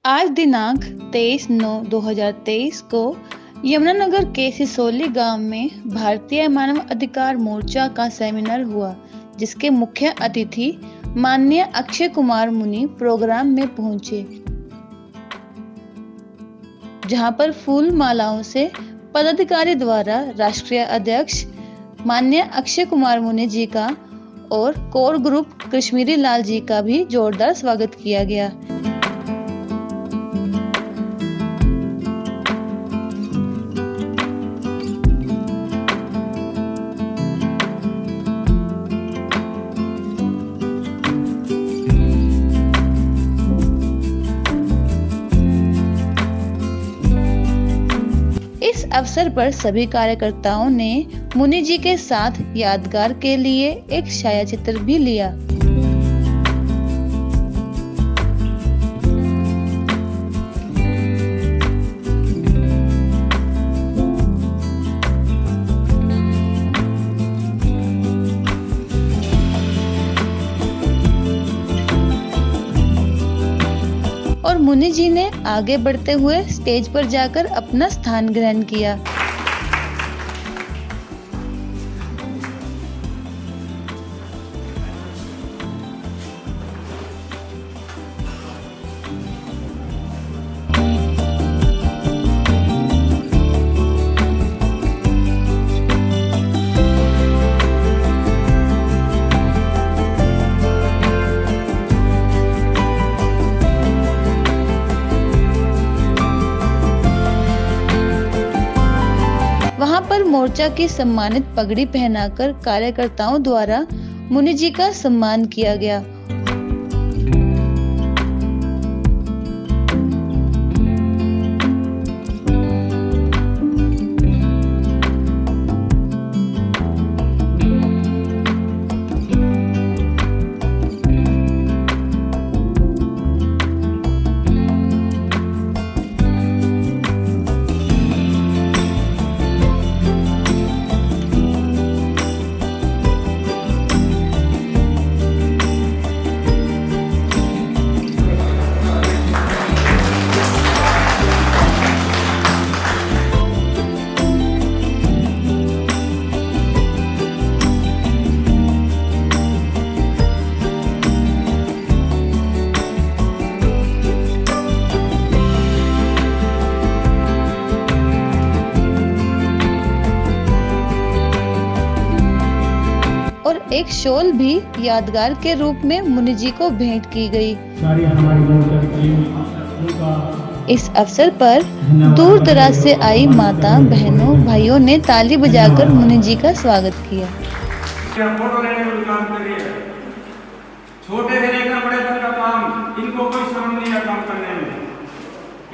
आज दिनांक 23/9/2023 को यमुनानगर के सिसोली गांव में भारतीय मानव अधिकार मोर्चा का सेमिनार हुआ, जिसके मुख्य अतिथि माननीय अक्षय कुमार मुनि प्रोग्राम में पहुंचे, जहां पर फूल मालाओं से पदाधिकारी द्वारा राष्ट्रीय अध्यक्ष माननीय अक्षय कुमार मुनि जी का और कोर ग्रुप कश्मीरी लाल जी का भी जोरदार स्वागत किया गया। इस अवसर पर सभी कार्यकर्ताओं ने मुनि जी के साथ यादगार के लिए एक छायाचित्र भी लिया। और मुनि जी ने आगे बढ़ते हुए स्टेज पर जाकर अपना स्थान ग्रहण किया। वहां पर मोर्चा की सम्मानित पगड़ी पहनाकर कार्यकर्ताओं द्वारा मुनि जी का सम्मान किया गया। और एक शॉल भी यादगार के रूप में मुनि जी को भेंट की गई। इस अवसर पर दूर दराज से आई माता बहनों भाइयों ने ताली बजाकर मुनि जी का स्वागत किया। फोटो लेने का काम कर रही है। छोटे से लेकर बड़े तक का काम, इनको कोई शर्म नहीं है काम करने में।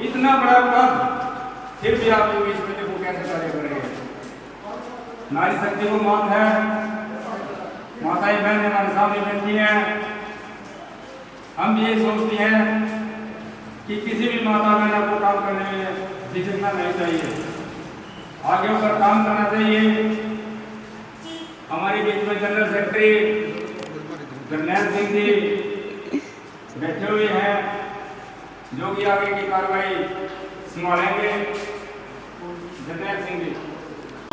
इतना बड़ा पद, फिर भी आप लोग इसमें देखो कैसे कार्य कर रहे हैं। नारी शक्ति को मात है, माताएं बहनें हमारे सामने बैठी हैं। हम ये सोचती हैं कि किसी भी माता बहन को काम करने में झिझकना नहीं चाहिए, आगे होकर काम करना चाहिए। हमारे बीच में जनरल सेक्रेटरी जरनैल सिंह जी बैठे हुए हैं, जो कि आगे की कार्रवाई संभालेंगे। जरनैल सिंह जी,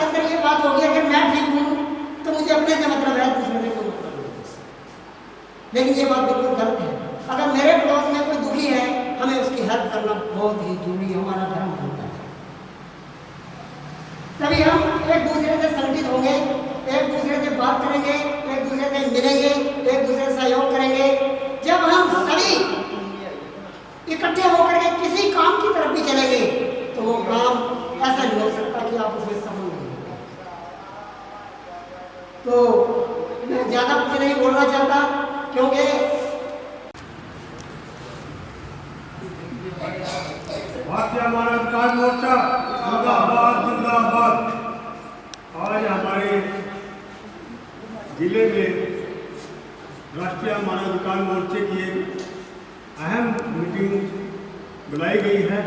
अंदर ये बात होगी, अगर मैं ठीक हूँ तो मुझे अपने से मतलब है, दूसरे से कोई मतलब नहीं। लेकिन ये बात बिल्कुल गलत है। अगर मेरे पड़ोस में कोई दुखी है, हमें उसकी हेल्प करना बहुत ही जरूरी, हमारा धर्म होता है। तभी हम एक दूसरे से संगठित होंगे, एक दूसरे से बात करेंगे, एक दूसरे से मिलेंगे, एक दूसरे से सहयोग करेंगे। जब हम सभी इकट्ठे होकर के किसी काम की तरफ भी चलेंगे तो वो काम ऐसा नहीं हो सकता कि आप उसमें सफल नहीं। तो मैं ज्यादा कुछ नहीं बोलना चाहता, क्योंकि भारतीय मानव अधिकार मोर्चा जिंदाबाद जिंदाबाद। आज हमारे जिले में राष्ट्रीय मानव अधिकार मोर्चे की एक अहम मीटिंग बुलाई गई है।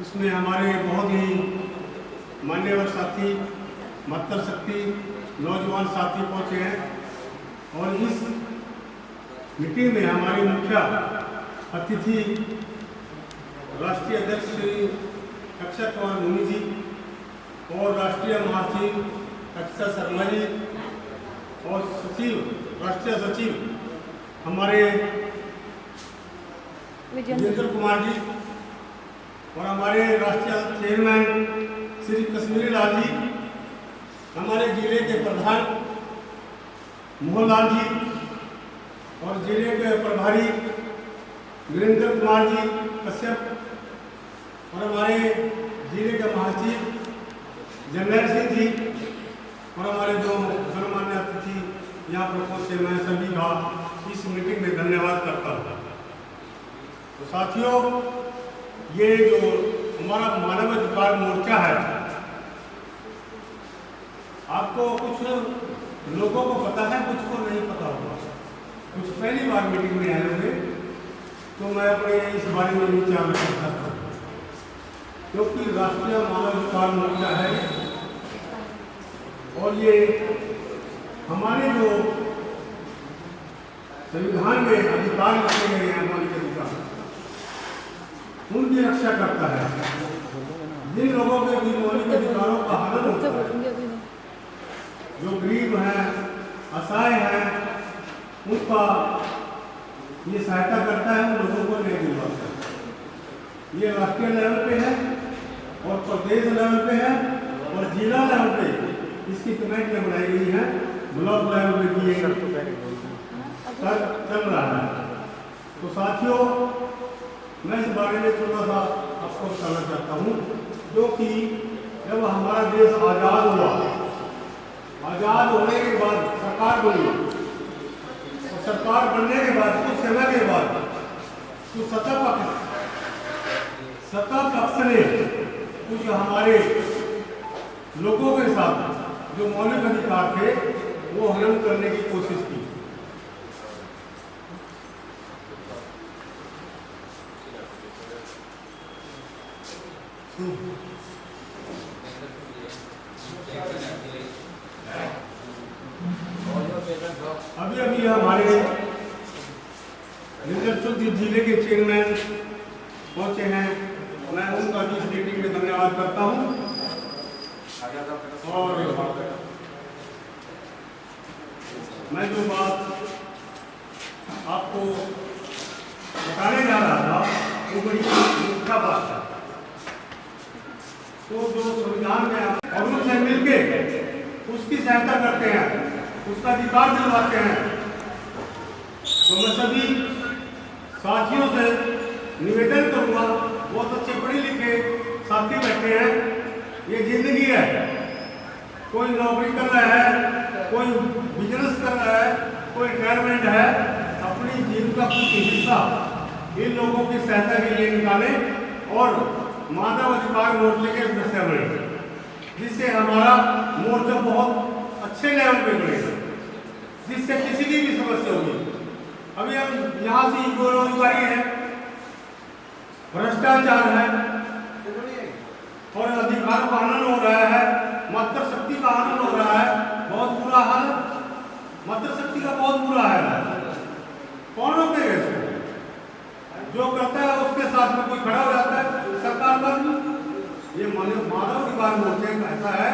इसमें हमारे बहुत ही मान्यवर साथी, मातृशक्ति नौजवान साथी पहुंचे हैं और इस मीटिंग में हमारी मुखिया अतिथि राष्ट्रीय अध्यक्ष श्री अक्षय कुमार मुनि जी और राष्ट्रीय महासचिव अक्षय शर्मा जी और राष्ट्रीय सचिव हमारे विजेंद्र कुमार जी और हमारे राष्ट्रीय चेयरमैन श्री कश्मीरी लाल जी, हमारे जिले के प्रधान मोहनलाल जी और जिले के प्रभारी वीरेंद्र कुमार जी कश्यप और हमारे जिले के महासचिव जर्नैल सिंह जी और हमारे जो गणमान्य अतिथि यहाँ पर पहुँचे, मैं सभी का इस मीटिंग में धन्यवाद करता हूँ। तो साथियों, ये जो हमारा मानव अधिकार मोर्चा है, आपको कुछ लोगों को पता है, कुछ को नहीं पता होगा। कुछ पहली बार मीटिंग में आए होंगे, तो मैं अपने इस बारे में विचार रखना चाहता हूँ। क्योंकि राष्ट्रीय मानव अधिकार मोर्चा है और ये हमारे जो संविधान में अधिकार रखे गए हैं, मौलिक अधिकार, उनकी रक्षा करता है। जिन लोगों के भी मौलिक अधिकारों का हनन होता है, जो गरीब हैं, असहाय हैं, उनका ये सहायता करता है, उन लोगों को न्याय दिलवाता है। ये राष्ट्रीय लेवल पे है और प्रदेश लेवल पे है और जिला लेवल पे इसकी कमेटियाँ बनाई गई हैं, ब्लॉक लेवल पे भी चल रहा है। तो साथियों, मैं इस बारे में थोड़ा सा आपको बताना चाहता हूँ, जो कि जब हमारा देश आज़ाद हुआ, आज़ाद होने के बाद सरकार बनी और सरकार बनने के बाद कुछ समय के बाद कुछ सत्ता पक्ष ने कुछ हमारे लोगों के साथ जो मौलिक अधिकार थे वो हनन करने की कोशिश की। अभी हमारे जिले के चेयरमैन पहुंचे हैं, मैं उनका भी इस मीटिंग में धन्यवाद करता हूं। और मैं जो बात आपको बताने जा रहा था वो बड़ी मुख्य बात है। तो जो संविधान में और उनसे मिलके उसकी सहायता करते हैं, उसका अधिकार दिलवाते हैं, तो मैं सभी साथियों से निवेदन करूंगा, बहुत अच्छे पढ़े लिखे साथी बैठे हैं, ये जिंदगी है, कोई नौकरी कर रहा है, कोई बिजनेस कर रहा है, कोई रिटायरमेंट है, अपनी जीविका का कुछ हिस्सा इन लोगों की सहायता के लिए निकाले और मानव अधिकार मोर्चे के सदस्य बने, जिससे हमारा मोर्चा बहुत अच्छे लेवल पे बनेगा, जिससे किसी की भी समस्या होगी। अभी हम यहाँ से बेरोजगारी है, भ्रष्टाचार है और अधिकार का हनन हो रहा है, मातृशक्ति का हनन हो रहा है, बहुत बुरा हाल, मातृशक्ति का बहुत बुरा हाल है। कौन रोकेगा इसको? जो करता है उसके साथ में कोई खड़ा हो जाता है सरकार पर। ये मानव अधिकार मोर्चे का ऐसा है,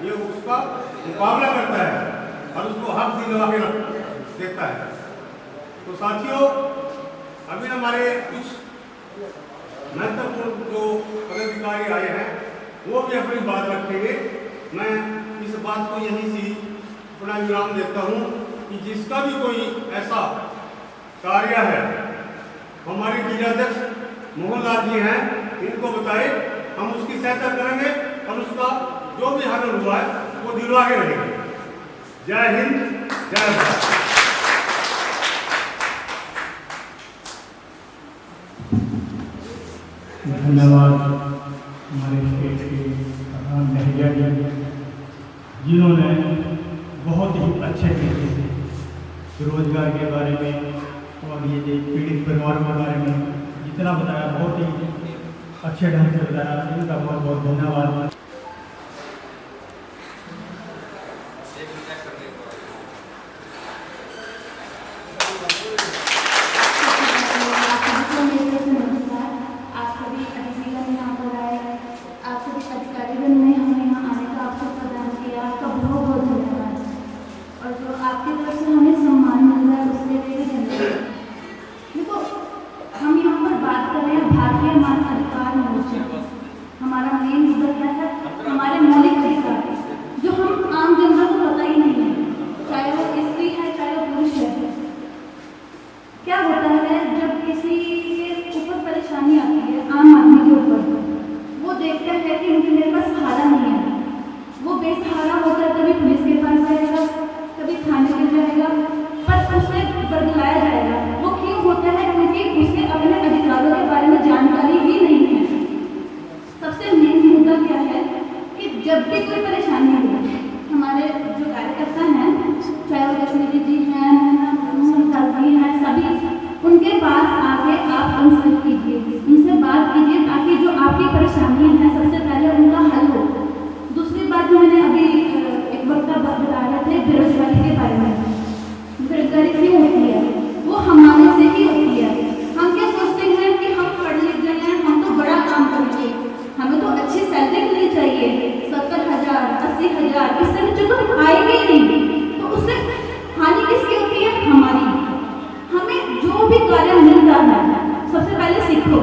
ये उसका मुकाबला करता है और उसको हक दिलवा के देता है। तो साथियों, अभी हमारे कुछ महत्वपूर्ण जो पदाधिकारी आए हैं वो भी अपनी बात रखेंगे। मैं इस बात को यहीं से अपना विराम देता हूँ कि जिसका भी कोई ऐसा कार्य है, हमारे जिलाध्यक्ष मोहनलाल जी हैं, इनको बताए, हम उसकी सहायता करेंगे और उसका जो भी हनन हुआ है वो दिलवा के रहेंगे। जय हिंद, जय भारत। धन्यवाद हमारे स्टेट के प्रधान नहिया जी, जिन्होंने बहुत ही अच्छे तरीके से रोजगार के बारे में और ये पीड़ित परिवारों के बारे में जितना बताया, बहुत ही अच्छे ढंग से बताया। इनका बहुत बहुत धन्यवाद। इज्जत है हमारे मौलिक अधिकार जो हम आम जनता को पता ही नहीं है, चाहे वो स्त्री है चाहे वो पुरुष है। क्या होता है जब किसी के ऊपर परेशानी आती है, आम आदमी के ऊपर, वो देखता है कि मेरे पास सहारा नहीं है, वो बेसहारा होकर कभी पुलिस के पास जाएगा, कभी थाने में जाएगा, पर उसे बदलाया जाएगा। वो क्यों होता है? क्योंकि उसे अपने अधिकारों के बारे में जानकारी ही नहीं है। सबसे मेन मुद्दा क्या है कि जब भी कोई परेशानी हो, हमारे जो कार्यकर्ता हैं, चाहे वो कश्मीरी जी हैं, मोहन हैं, सभी उनके पास आके आप कंसल्ट कीजिए, उनसे बात कीजिए ताकि जो आपकी परेशानी है सबसे पहले उनका हल हो। दूसरी बात जो मैंने अभी एक वक्ता बता रहे थे बेरोजगारी के बारे में, बेरोजगारी क्यों होती है? वो हमारे से ही होती है। हम क्या सोचते हैं कि हम पढ़ लिख गए हैं, हम तो बड़ा काम करेंगे, हमें तो अच्छी सैलरी मिलनी चाहिए, 70,000 80,000, इससे नीचे तो आएगी ही नहीं। तो उससे हानि किसकी होती है? हमारी। हमें जो भी कार्य मिल रहा है सबसे पहले सीखो,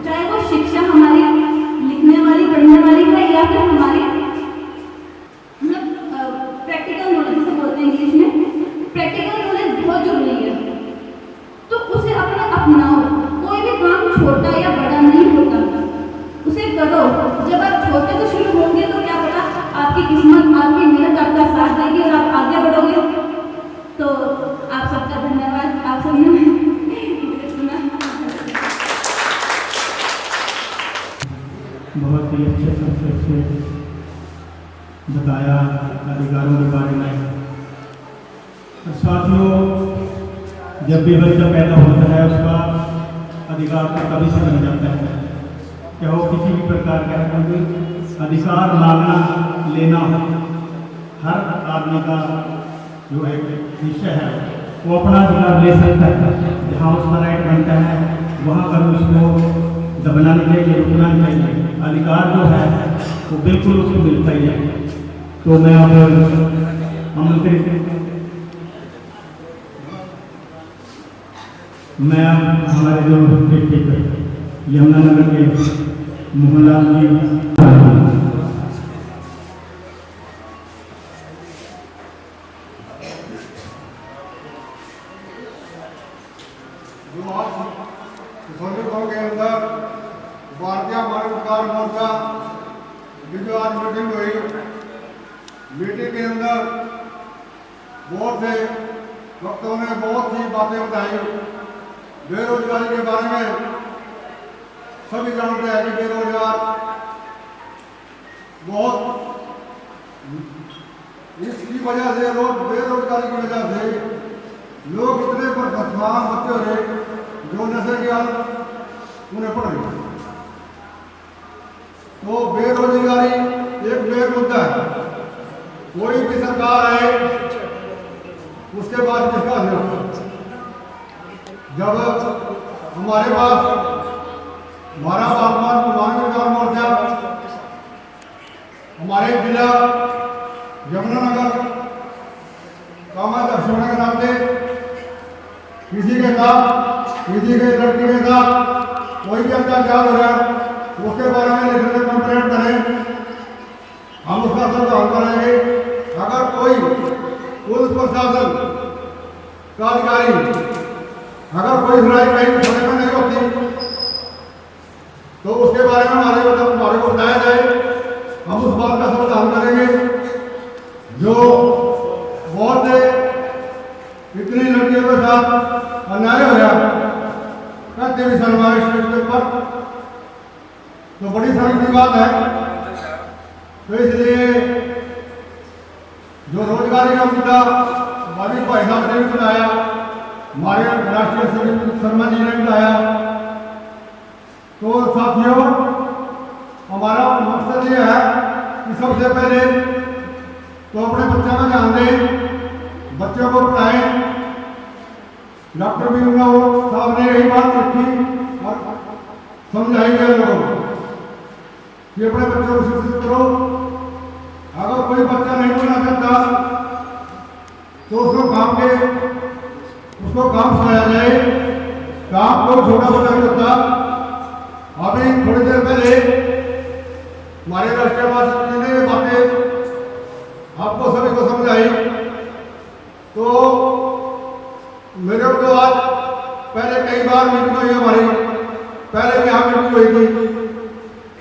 चाहे वो शिक्षा हमारी लिखने वाली पढ़ने वाली है या फिर हमारी मतलब प्रैक्टिकल नॉलेज जिसे बोलते हैं इंग्लिश में, प्रैक्टिकल नॉलेज बहुत जरूरी है। तो उसे अपना अपनाओ। कोई भी काम छोटा या बड़ा नहीं होता, उसे करो। जब आप छोटे से शुरू होंगे तो क्या पता आपकी किस्मत, आपकी मेहनत आपका साथ देगी और आप आगे बढ़ोगे। तो आप सबका धन्यवाद। आप सबने सुना। बहुत ही अच्छे से बताया अधिकारों के बारे में। और साथियों, जब भी बच्चा पैदा होता है उसका अधिकार तो कभी से बन जाता है, क्या वो किसी भी प्रकार का अधिकार मांगना लेना हर आदमी का जो एक विषय है, वो अपना अधिकार ले सकता है। जहाँ उसका राइट बनता है वहाँ पर उसको दबना नहीं चाहिए, रुकना नहीं चाहिए। अधिकार जो है वो बिल्कुल उसको मिलता ही है। तो मैं अब हमारे जो डिस्ट्रिक्ट यमुनानगर के मोहनलाल जी जो आज किशोरी गांव के अंदर भारतीय मानव अधिकार मोर्चा की जो आज मीटिंग हुई, मीटिंग के अंदर बहुत से वक्ताओं ने बहुत सी बातें बताई। बेरोजगारी के बारे में सभी जानते हैं कि बेरोजगार बहुत इसकी वजह से, लोग बेरोजगारी की वजह से लोग इतने बदमाश बच्चे हो रहे जो नशे के हालत उन्हें पड़ रही। तो बेरोजगारी एक मेन मुद्दा है। कोई भी सरकार है उसके बाद किसका असर? जब हमारे पास हमारा अधिकार मोर्चा हमारे जिला यमुनानगर कामाध्यक्ष होने के नाते किसी के साथ, किसी के लड़की के साथ कोई भी अत्याचार हो रहा है उसके बारे में लिखने में कंप्लेंट करें, हम उसका सब हल करेंगे। अगर कोई पुलिस प्रशासन का अधिकारी अगर कोई सुनाई कहीं होने में नहीं होती तो उसके बारे में हमारे को बताया जाए, हम उस बात का समाधान करेंगे। जो बहुत इतनी लड़कियों के साथ अन्याय हो रहा कहते भी सरकारी स्टेज के ऊपर, तो बड़ी शर्म की बात है। तो इसलिए जो रोजगारी का मुद्दा भाभी भाई साहब ने भी बताया, हमारे राष्ट्रीय सचिव शर्मा जी ने बताया। तो साथियों, हमारा मकसद ये है कि सबसे पहले तो अपने बच्चों का ध्यान दें, बच्चों को पढ़ाएं। डॉक्टर भीमराव साहब ने यही बात रखी और समझाई गए लोगों को कि अपने बच्चों को शिक्षित करो। अगर कोई बच्चा नहीं पढ़ना चाहता तो उसको काम सिखाया जाए। काम को छोटा बड़ा नहीं होता। अभी थोड़ी देर पहले हमारे पहले भी यहाँ मीटिंग हुई थी,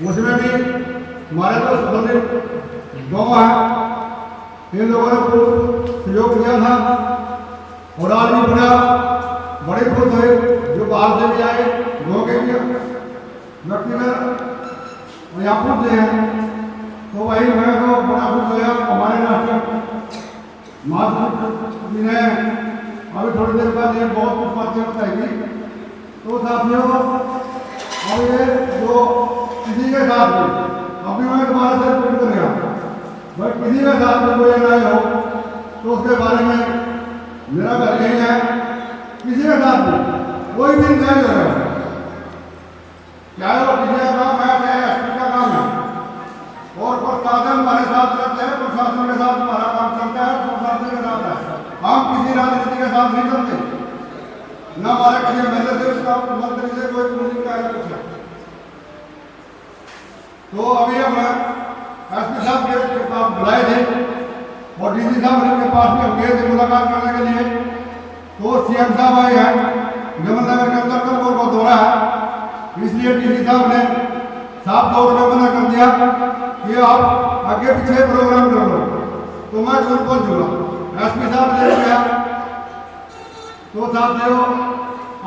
उसमें भी हमारे तो संबंधित गाँव है, इन लोगों ने खूब सहयोग किया था और आज भी बड़े खुश हुए जो बाहर से भी आए, गाँव के भी व्यक्तिगत और यहाँ पूछते हैं। तो वही मैं तो बड़ा खुश हुआ। हमारे राष्ट्र महात्मा जी ने अभी थोड़ी देर बाद ये बहुत कुछ बातें बताएगी। तो साथियों, अब ये जो किसी के साथ भी अभी मैं दोबारा से रिपीट कर गया, भाई किसी के साथ में कोई अन्याय हो तो उसके बारे में मेरा घर यही है, किसी के साथ भी कोई भी अन्याय हो रहा है, चाहे वो किसी का काम है चाहे एसपी का काम है, और प्रशासन हमारे साथ रहते हैं, प्रशासन के साथ हमारा काम चलता है, प्रशासन के साथ है। हम किसी राजनीति के साथ नहीं चलते, न हमारे किसी एमएलए से उसका मंत्री से कोई पुलिस का कुछ है। तो अभी हम एसपी साहब के पास बुलाए थे और डीसी साहब के पास भी हम गए थे मुलाकात करने के लिए। तो सीएम साहब आए हैं, जमननगर के अंदर तो वो दौरा है, इसलिए डीसी साहब ने साफ तौर पर मना कर दिया कि आप आगे पीछे प्रोग्राम कर लो, तो मैं झूठ बोल दूंगा। एसपी साहब ने गया तो साथियों,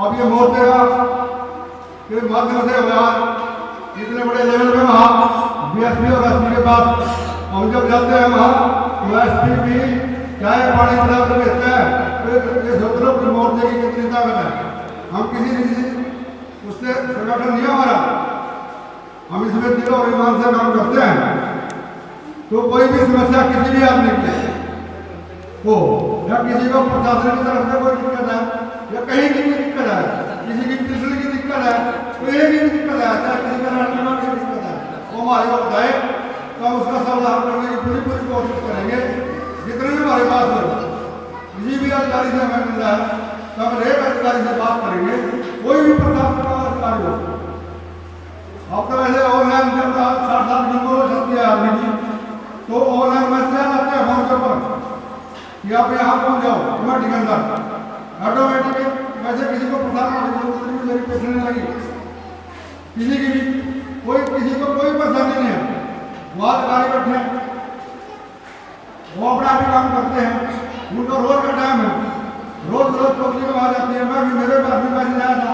अब ये मोर्चे के माध्यम से इतने बड़े लेवल पे वहाँ बीएसपी और एसपी के पास हम जब जाते हैं वहाँ तो एसपी भी चाहे पानी बना कर बेचता है, तो ये सोच लो कि मोर्चे की कितनी ताकत है। हम किसी उससे संगठन नहीं हमारा, हम इसमें दिल और ईमान से काम करते हैं। तो कोई भी समस्या किसी भी आदमी की हो या किसी को प्रशासन की तरफ से कोई दिक्कत है या कहीं की भी दिक्कत है, किसी की बिजली की दिक्कत है, कोई की भी दिक्कत है, चाहे किसी का राजनीति की दिक्कत है, वो हमारे को बताए तो हम उसका समाधान करने की पूरी कोशिश करेंगे। जितने भी हमारे पास हो, किसी भी अधिकारी से हमें मिल रहा है तो हम रेट अधिकारी से बात करेंगे, कोई भी प्रशासन का अधिकारी हो। अब तो वैसे ऑनलाइन जब 60 दिन को सकती है आदमी की, तो ऑनलाइन मैसेज आते हैं फोन के ऊपर कि आप यहाँ पहुँच जाओ ऑटोमेटिक अंदर ऑटोमेटिक। वैसे किसी को प्रशासन मेरी पेशेंट नहीं लगी, किसी की भी किसी को कोई परेशानी नहीं है। वहाँ अधिकारी बैठे हैं, वो अपना भी काम करते हैं, उनका रोज का टाइम है, रोज पब्लिक वहाँ जाती है। मैं भी मेरे पास भी मैसेज आया था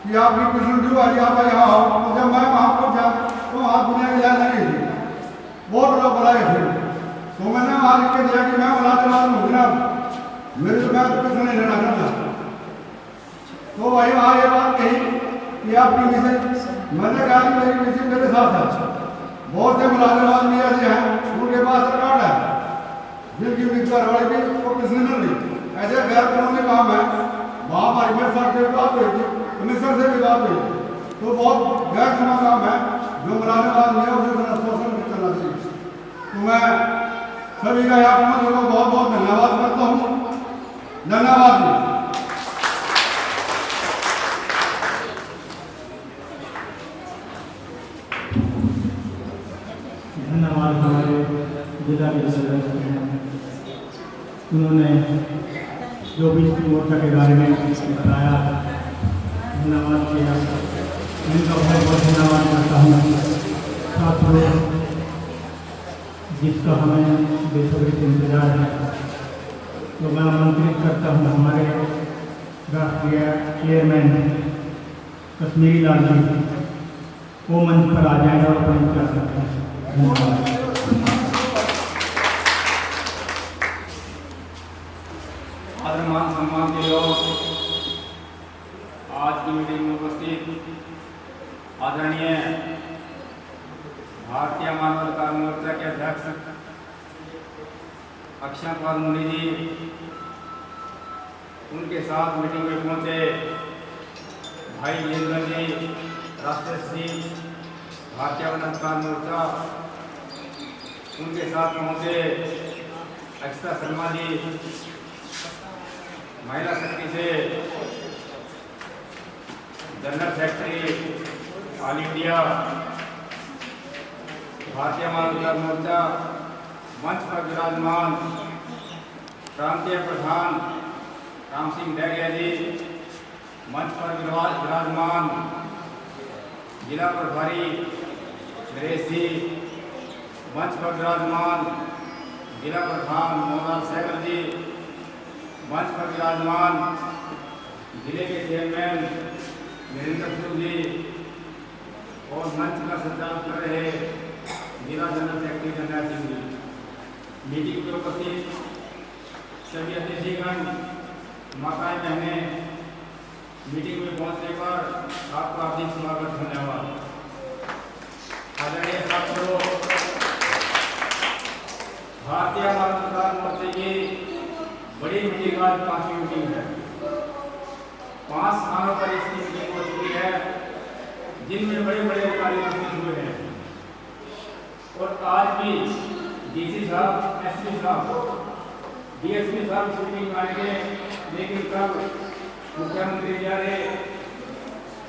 कि आपकी पेशेंट ड्यू आज आप यहाँ आओ, तो जब मैं वहाँ पहुँचा तो वहाँ दुनिया की लाइन लगी थी, बहुत लोग बुलाए थे। तो मैंने वहाँ लिख के दिया कि मैं मुलाजमान हूँ जनाब, मेरे तो मैं तो कुछ नहीं लेना चाहता। तो वही वहाँ ये बात कही कि आपकी मिसेज, मैंने कहा कि मेरी मिसेज मेरे साथ है। बहुत से मुलाजमान भी ऐसे हैं उनके पास रिकॉर्ड है, जिनकी मिक्सर वाली भी वो किसने नहीं, ऐसे गैर कानूनी काम है। वहाँ हमारी मेरे साथ से बात हुई थी, कमिश्नर से भी बात हुई थी, तो बहुत गैर कानूनी काम है जो मुलाजमान है उसे शोषण नहीं करना चाहिए। तो मैं सभी का यहाँ को बहुत बहुत धन्यवाद करता हूँ। धन्यवाद। धन्यवाद हमारे जिला के सदस्य हैं, उन्होंने जो भी मोर्चा के बारे में बताया, धन्यवाद किया, उनका बहुत बहुत धन्यवाद करता हूँ। साथियों, जिसका हमें बेसब्री से इंतजार है, तो मैं आमंत्रित करता हूँ हमारे राष्ट्रीय चेयरमैन कश्मीरी लाल जी, वो मंच पर आ जाए और अपने विचार सकते हैं। धन्यवाद। आदरमान सम्मान के लोग, आज की मीटिंग में उपस्थित आदरणीय भारतीय मानवाधिकार मोर्चा के अध्यक्ष अक्षय कुमार मुनि जी, उनके साथ मीटिंग में पहुंचे भाई जितेंद्र जी, राष्ट्रीय भारतीय मानवाधिकार मोर्चा, उनके साथ पहुंचे अक्षता शर्मा जी, महिला शक्ति से जनरल सेक्रेटरी ऑल इंडिया भारतीय मानवाधिकार मोर्चा, मंच पर विराजमान प्रांतीय प्रधान राम सिंह डैगिया जी, मंच पर विराजमान जिला प्रभारी नरेश जी, मंच पर विराजमान जिला प्रधान मोहन सहगल जी, मंच पर विराजमान जिले के चेयरमैन वीरेंद्र सिंह जी और मंच का संचालन कर रहे जिला general secretary Jarnail Singh ji, meeting में उपस्थित सभी अतिथिगण, माताएं बहनें, मीटिंग में पहुंचने पर आपका हार्दिक स्वागत, धन्यवाद। आदरणीय छात्रों, भारतीय मानव अधिकार मोर्चे की बड़ी मीटिंग आज 5वीं मीटिंग है। 5 स्थानों पर इसकी मीटिंग हो चुकी है, जिनमें बड़े बड़े अधिकारी उपस्थित हुए हैं और आज भी डीसी साहब, एसपी साहब, डीएसपी साहब इस मीटिंग में आएंगे, लेकिन कल मुख्यमंत्री जी आ रहे,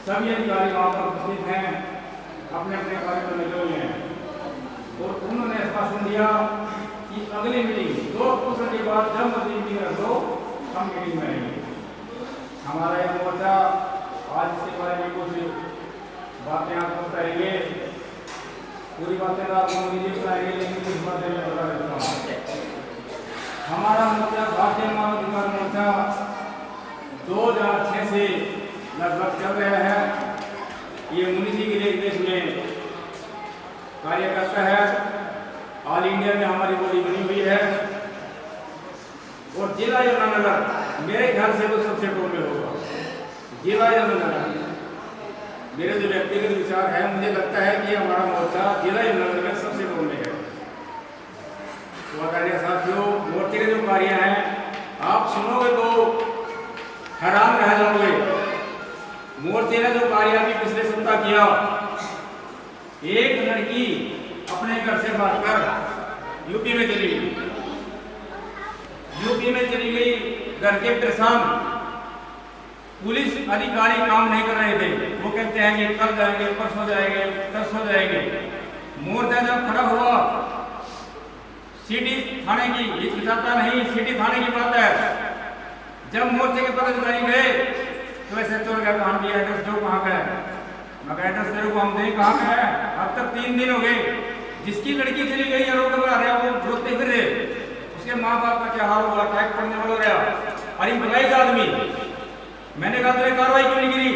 सभी अधिकारी वहाँ पर उपस्थित हैं, अपने अपने कार्य में लगे हुए हैं और उन्होंने आश्वासन दिया कि अगली मीटिंग 2 अक्टूबर के बाद जब मर्जी मीटिंग रख दो, हम मीटिंग में आएंगे। हमारा यह मोर्चा आज इसके बारे में कुछ बातें आपको बताएंगे, पूरी बातें तो आपको मुझे बताएंगे, लेकिन कुछ बातें मैं बता देता हूँ। हमारा मोर्चा भारतीय मानव अधिकार मोर्चा 2006 से लगभग चल रहा है। ये मुनिसी के लिए देश में कार्य करता है। ऑल इंडिया में हमारी बॉडी बनी हुई है और जिला यमुनानगर मेरे ख्याल से तो सबसे टॉप में होगा। जिला यमुनानगर मेरे जो व्यक्तिगत विचार है, मुझे लगता है कि हमारा मोर्चा जिला यमुनानगर में सबसे टॉप में है। तो आदरणीय साथियों, मोर्चे के जो कार्य हैं आप सुनोगे तो हैरान रह जाओगे। मोर्चे ने जो कार्य अभी पिछले सप्ताह किया, एक लड़की अपने घर से भागकर यूपी में चली गई। यूपी में चली गई, घर के परेशान पुलिस अधिकारी काम नहीं कर रहे थे। वो कहते हैं कि कल जाएंगे, परसों जाएंगे, तरसों जाएंगे। मोर्चा जब खड़ा हुआ सिटी थाने की, हिचकिचाता नहीं, सिटी थाने की बात है। जब मोर्चे के पदाधिकारी गए तो ऐसे चल गया, कहाँ भी एड्रेस दो, कहाँ का है। मगर एड्रेस तेरे को हम दें, कहाँ का है। अब तक 3 दिन हो गए। जिसकी लड़की चली गई है, रोड पर आ रहा, वो रोते फिर रहे। उसके माँ बाप का क्या हाल हुआ, टैग पड़ने वाला हो गया। अरे बताइए आदमी, मैंने कहा तुझे कार्रवाई क्यों नहीं गिरी।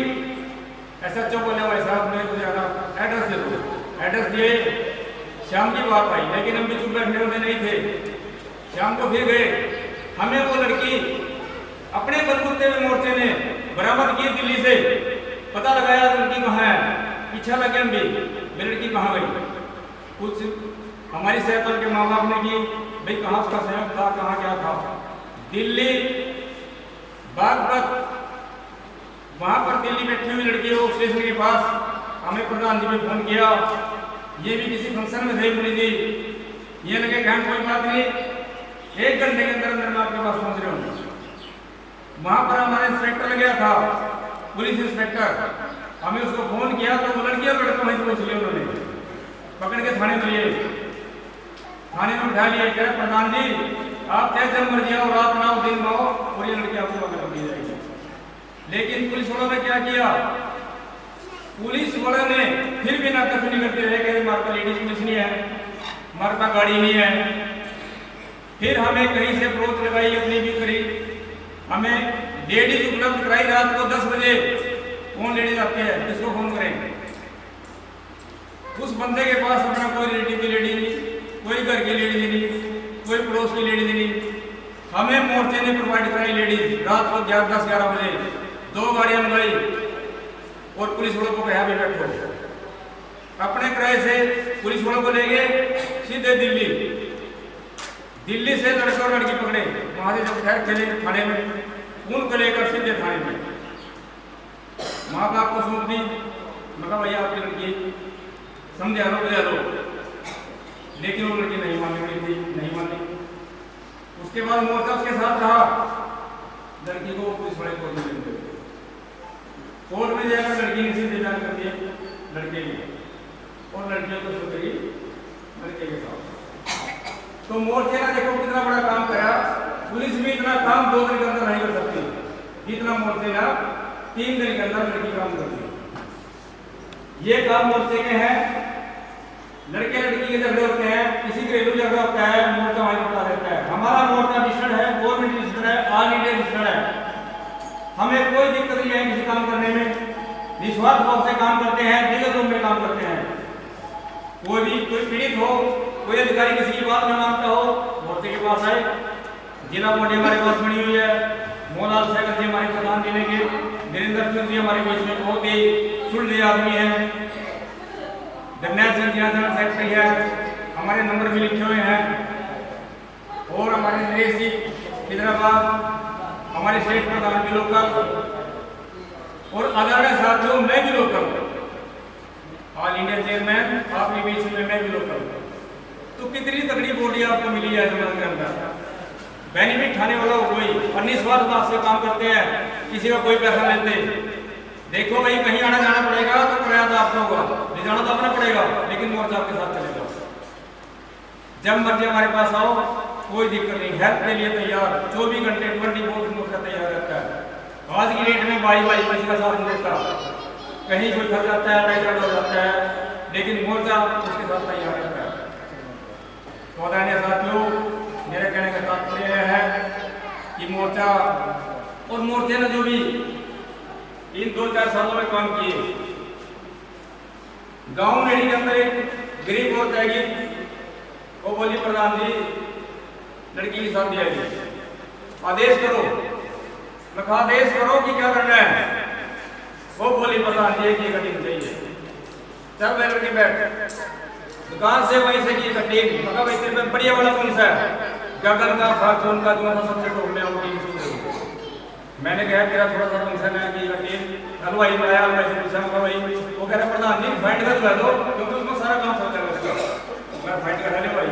ऐसा चो बोले, भाई साहब मैं तुझे एड्रेस दे दो। एड्रेस दिए, शाम की बात आई, लेकिन हम भी चुप बैठने वाले नहीं थे। शाम को फिर गए, हमें वो लड़की अपने बलबूते में मोर्चे ने बरामद की दिल्ली से। पता लगाया लड़की कहाँ है, पीछा लगे हम भी, मेरी लड़की कहाँ गई। कुछ हमारी सहतल के माँ बाप ने की, भाई कहाँ उसका सहयोग था, कहाँ क्या था। दिल्ली बागपत, वहाँ पर दिल्ली बैठी हुई लड़की हो स्टेशन के पास, हमें प्रधान जी ने फोन किया। ये भी किसी फंक्शन में थे मुनि जी, ये लगे कहन कोई बात नहीं, 1 घंटे के अंदर अंदर मैं आपके पास पहुँच रहा हूँ। वहाँ पर हमारा इंस्पेक्टर गया था, पुलिस इंस्पेक्टर, हमें उसको फोन किया तो वो लड़की और लड़का वहीं पहुँच लिया। उन्होंने पकड़ के थाने में लिए, थाने में उठा लिए। कह प्रधान जी आप तय जब मर्जी आओ, रात ना हो दिन ना हो, और ये लड़की आपको पकड़ दी जाएगी। लेकिन पुलिस वालों ने क्या किया, पुलिस वालों ने फिर भी नाकाफी करते रहे कि हमारे पास लेडीज पुलिस नहीं है, हमारे पास गाड़ी नहीं है। फिर हमें कहीं से अप्रोच लगाई, अपनी भी करी, हमें लेडीज उपलब्ध कराई। रात को 10 बजे कौन लेडीज आते हैं, किसको फोन करें। उस बंदे के पास अपना कोई रिलेटिव की लेडीज नहीं, कोई घर की लेडीज नहीं, कोई पड़ोस की लेडीज नहीं। हमें मोर्चे ने प्रोवाइड कराई लेडीज। रात को 10-11 बजे 2 गाड़ियां मंगाई और पुलिस वालों को कहा भी बैठो। अपने किराए से पुलिस वालों को ले गए सीधे दिल्ली। दिल्ली से लड़का और लड़की पकड़े, वहां से जब ठहर चले थाने में, उनको लेकर सीधे थाने में माँ बाप को सौंप दी। मैं भैया आपकी लड़की समझा लो, बुझा लो, लेकिन वो लड़की नहीं मानी हुई थी, नहीं मानी। उसके बाद मोर्चा उसके साथ रहा। लड़की को पुलिस वाले कोर्ट में ले गए। कोर्ट में जाकर लड़की ने सीधे जान कर दिया लड़के की, और लड़कियों को सुधरी लड़के के साथ। तो मोर्चे ने देखो कितना बड़ा काम करा। पुलिस भी इतना काम 2 दिन के अंदर नहीं कर सकती, जितना मोर्चे ने 3 दिन के अंदर लड़की काम कर दी। ये काम मोर्चे के हैं। लड़के लड़की के झगड़े होते हैं, किसी घरेलू झगड़ा होता है, मोर्चा वहीं बता देता है। हमारा मोर्चा रजिस्टर्ड है, गवर्नमेंट रजिस्टर्ड है, ऑल इंडिया रजिस्टर्ड है। हमें कोई दिक्कत नहीं है किसी काम करने में, निस्वार्थ भाव से काम करते हैं, लीगल रूप में काम करते हैं। कोई पीड़ित हो, कोई अधिकारी किसी की बात न मानता हो, मोर्चे के पास आए। जिला बॉडी हमारे पास बनी हुई है, मोहनलाल सहगल जी हमारे प्रधान जिले के, नरेंद्र सिंह जी हमारे बीच में बहुत ही सुलझे आदमी हैं, जर्नैल सिंह जी जनरल सेक्रेटरी है, हमारे नंबर भी लिखे हुए हैं। और हमारे नरेश जी हैदराबाद, हमारे स्टेट प्रधान भी लोकल, और आदरणीय साथियों मैं भी लोकल, ऑल इंडिया चेयरमैन आपके बीच में मैं भी लोकल। तो कितनी तगड़ी बॉडी आपको मिली है जमात के अंदर, बेनिफिट खाने वाला हो कोई, और निस्वार्थ भाव से काम करते हैं, किसी का कोई पैसा लेते। देखो भाई कहीं आना जाना पड़ेगा तो किराया तो आपका होगा, ले जाना तो अपना पड़ेगा, लेकिन मोर्चा आपके साथ चलेगा। जब मर्जी हमारे पास आओ, कोई दिक्कत नहीं, हेल्प के लिए तैयार, 24 घंटे 24 मोर्चा तैयार रहता है। आज की डेट में बाई किसी का साथ नहीं देता, कहीं कोई फंस जाता है, लड़ाई हो जाता है, लेकिन मोर्चा उसके साथ तैयार रहता है। तो आदरणीय साथियों, मेरे कहने का तात्पर्य है कि मोर्चा और मोर्चे ने जो भी इन 2-4 सालों में काम किए, गांव मेरी के अंदर एक गरीब औरत आएगी, वो बोली प्रधान जी लड़की की शादी आएगी, आदेश करो। मैं कहा आदेश करो कि क्या करना है। वो बोली प्रधान जी की कटिंग चाहिए। चल मैं लड़की बैठ, दुकान से वहीं से की कटिंग। मगर भाई तेरे में बढ़िया वाला कौन सा है? गगन का, फार्चून का, जो सबसे टॉप में आओ। मैंने कहा तेरा थोड़ा सा फंक्शन है कि कटिंग हलवाई में आया, हलवाई से पूछा भाई, वो कह रहा प्रधान जी फाइट कर दो, क्योंकि उसमें सारा काम सोचा लगता। मैं फाइट करा ले भाई।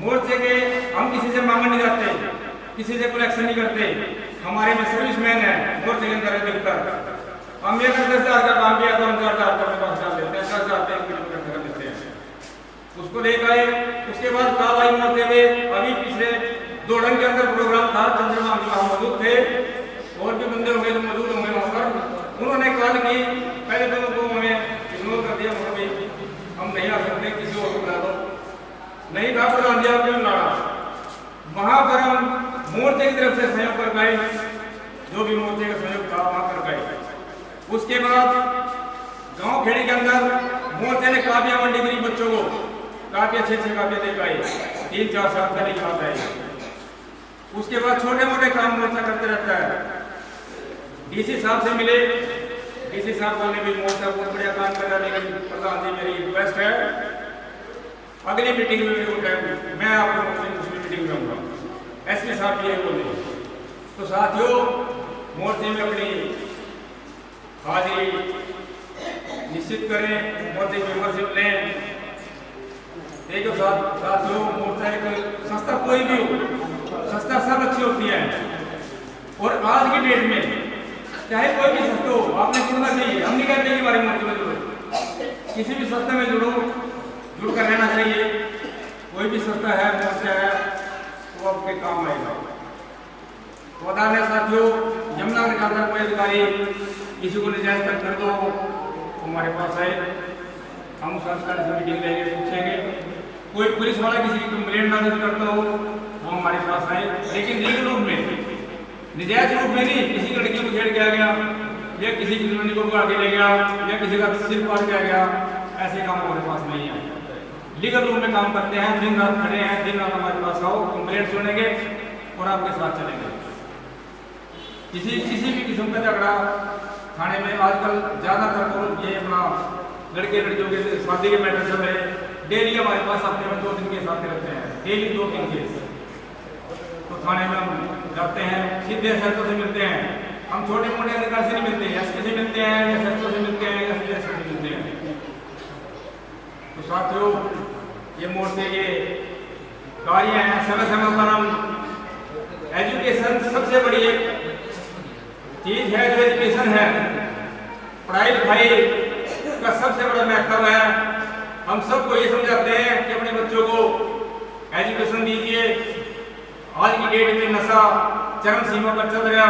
मोर्चे के हम किसी से मांगने नहीं जाते, किसी से कलेक्शन नहीं करते। हमारे में सर्विसमैन है, मोर्चे के अंदर अधिकतर हम 10,000 का काम किया तो हम 4,000 का पास डाल देते हैं, 10,000 कर देते हैं, उसको लेकर आए। उसके बाद कल आई मोर्चे में, अभी पिछले दोड़न के अंदर प्रोग्राम था, चंद्रमा जी वहाँ मौजूद थे, और भी बंदे होंगे जो मौजूद होंगे वहाँ पर। उन्होंने कॉल की, पहले तो उनको हमें इग्नोर कर दिया, हम नहीं आ सकते, किसी और को बुला दो। नहीं कहा प्रधान जी आप क्यों लड़ा। वहाँ पर हम मोर्चे की तरफ से सहयोग कर गए, जो भी मोर्चे का सहयोग था वहाँ कर गए। उसके बाद गांव खेड़ी के अंदर मोर्चे ने काफिया मंडी गरीब बच्चों को काफी अच्छे काफिया दे पाए, 3-4 साल का लिखा है। उसके बाद छोटे मोटे काम मोर्चा करते रहता है। डीसी साहब से मिले, डीसी साहब बोलने भी मोर्चा बहुत बढ़िया काम कर रहा है, लेकिन प्रधान जी मेरी रिक्वेस्ट है अगली मीटिंग में मैं आपको दूसरी मीटिंग में आऊँगा। एसपी साहब ये बोले। तो साथियों, मोर्चे में अपनी हाजिरी निश्चित करें, मोर्चे की मेंबरशिप लें। देखो साथियों, मोर्चा एक संस्था कोई भी हो, संस्था सब अच्छी होती है, और आज की डेट में चाहे कोई भी संस्था हो, आपने जुड़ना चाहिए। हम नहीं कहते कि हमारे मोर्चे में जुड़ो, किसी भी संस्था में जुड़ो, जुड़ कर रहना चाहिए। कोई भी संस्था है, मोर्चा है, वो आपके काम आएगा। तो आदरणीय साथियों, यमुनानगर के अंदर कोई अधिकारी किसी को निजायज तक कर दो, हमारे पास आए, हम उस अधिकारी से मीटिंग लेंगे, पूछेंगे। कोई पुलिस वाला किसी की कंप्लेंट दर्ज करता हो, वो हमारे पास आए, लेकिन लीगल रूप में, निजायज रूप में नहीं। किसी लड़की को छेड़ के आ गया, या किसी की दुल्हन को बुला के ले गया, या किसी का सिर फाड़ के आ गया, ऐसे काम हमारे पास नहीं है। लीगल रूप में काम करते हैं, दिन रात खड़े हैं, दिन रात हमारे पास आओ, कंप्लेंट सुनेंगे और आपके साथ चलेंगे। किसी भी किस्म का झगड़ा थाने में आजकल ज़्यादातर तो ये अपना लड़के लड़कियों के शादी के मैटर चल रहे, डेली हमारे पास हफ्ते में 2 दिन केस आते रहते हैं, डेली 2-3 केस। तो थाने में हम जाते हैं, सीधे शर्तों से मिलते हैं। हम छोटे मोटे अधिकार से नहीं मिलते, एसपी से मिलते हैं, या शर्तों से मिलते हैं, या सीधे से मिलते हैं। तो साथियों, ये मोर्चे के कार्य हैं। समय समय पर हम एजुकेशन सबसे बड़ी एक चीज है, जो एजुकेशन है, पढ़ाई लिखाई का सबसे बड़ा महत्व है। हम सबको ये समझाते हैं कि अपने बच्चों को एजुकेशन दीजिए। आज की डेट में नशा चरम सीमा पर चल रहा,